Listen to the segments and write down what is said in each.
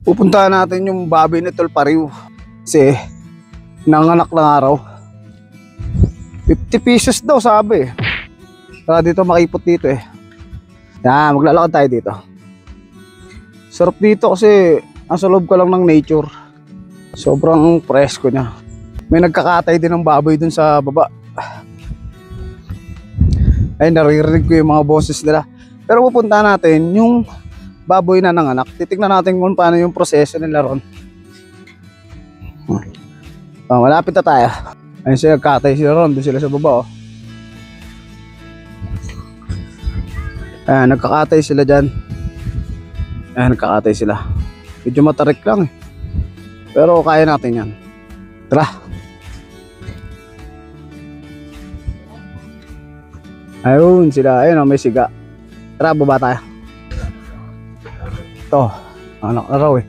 Pupuntahan natin yung baboy na Tolpariw. Kasi nanganak ng araw. 50 pesos daw sabi. Saka dito makipot dito eh. Yan, maglalakad tayo dito. Sarap dito kasi nasa loob ka lang ng nature. Sobrang presko niya. May nagkakatay din ng baboy dun sa baba. Ay, naririnig ko yung mga boses nila. Pero pupuntahan natin yung baboy na nanganak. Titignan natin kung paano yung proseso nila ron. Malapit na tayo. Ayun sila, nagkatay sila ron. Doon sila sa baba oh. Ayan, nagkakatay sila dyan. Ayan, nagkakatay sila. Medyo matarik lang eh. Pero kaya natin yan. Tara. Ayun sila, ayun oh, may siga. Tara, baba tayo. Ito, anak na raw eh.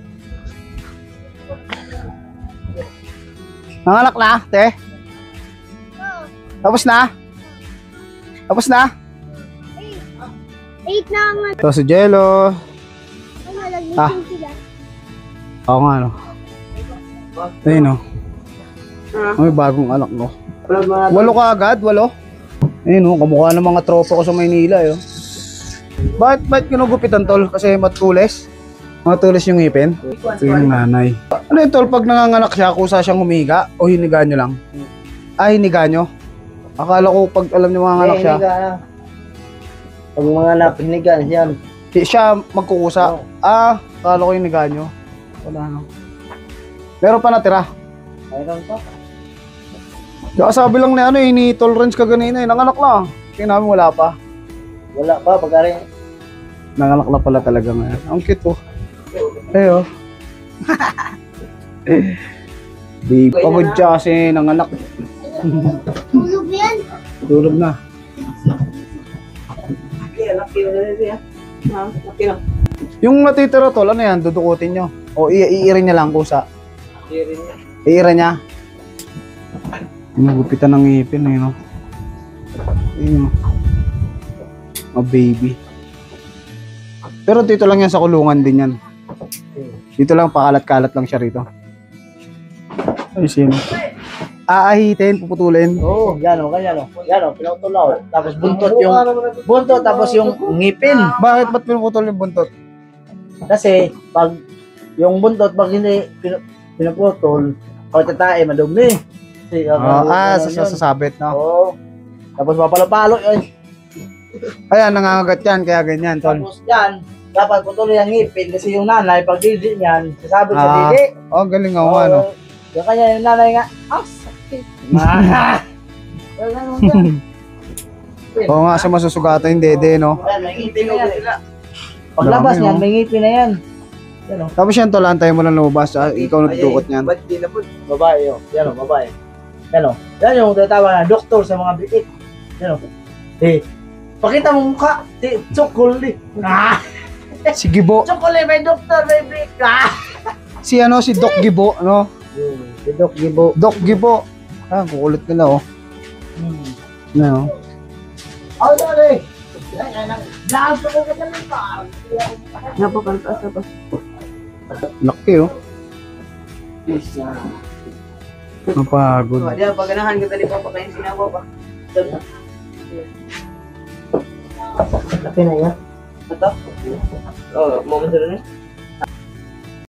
Nanganak na, te? Tapos na? Tapos na? 8 na nga. Ito si Jello. Ay, nalagyan Ah. sila. Oo nga no. Ayun no. May bagong anak no. 8 ka agad? 8? Ayun no, kamukha ng mga tropa ko sa Maynila eh. Bakit kinugupitan tol? Kasi matulis? Matulis yung ngipin? Ito yung nanay. Ano yun tol? Pag nanganganak siya, kusa siyang humiga? O hiniga nyo lang? Ah, hiniga nyo? Akala ko pag alam nyo mga anak siya. Pag mga anak, hinigan siya. Siya magkukusa. Ah, akala ko hiniga nyo. Wala no. Meron pa natira. Mayroon pa. Sabi lang na ano eh, ni Tolerance ka ganina eh. Nanganak na. Kaya namin wala pa. Wala pa, pagkari. Nanganak na pala talaga ngayon. Ang cute oh. Ayo. Di pagod siya kasi nanganak. Tulog yan. Tulog na. Yung natitira tol, ano yan? Dudukutin nyo? O iirin niya lang kusa? Iirin niya? Nagupitan ng ngipin eh, no? Ayun, no? Baby. Pero dito lang yan sa kulungan din yan. Dito lang, pakalat-kalat lang siya rito. Ay, sino? Aahitin, puputulin. Oo, yan o, ganyan o. Yan o, pinutulaw. Tapos buntot, tapos yung ngipin. Bakit ba't pinuputol yung buntot? Kasi, pag yung buntot, pag hindi pinuputol, pag tatae, madumi. Kasi, sasabit, no? Oo. Tapos mapalo-palo yun. Ayan, nangangagat yan, kaya ganyan, tol. Tapos yan, dapat putulin ang ngipin kasi yung nanay, pag didi niyan, sasabit sa didi. Oh, galing nga, ano? Yung kanya yung nanay nga, sakit. Oo nga, sa masusugatan yung dede, no? Yan, may ngipin na yan. Paglabas niyan, may ngipin na yan. Yan o. Tapos yan, tol, antayin mo lang lumabas. Ikaw nagdukot niyan. Ba't di na po? Babae o. Yan o, babae. Yan o. Yan yung tatawag na doktor sa mga biit. Yan o. Pakita mo mukha. Chocolate. Si Gibo. Chocolate, may doktor, may biit. Si Doc Gibo, no? Si Doc Gibo. Doc Gibo. Kukulit nila, oh. No. Oh, sorry. Lahat ko ka talaga. Napakalpas na pa. Laki, oh. Napagod. Di ba, paganahan ka tali pa pa kayong sinawa pa. Laki na yan. Ito? Oo, moment na rin.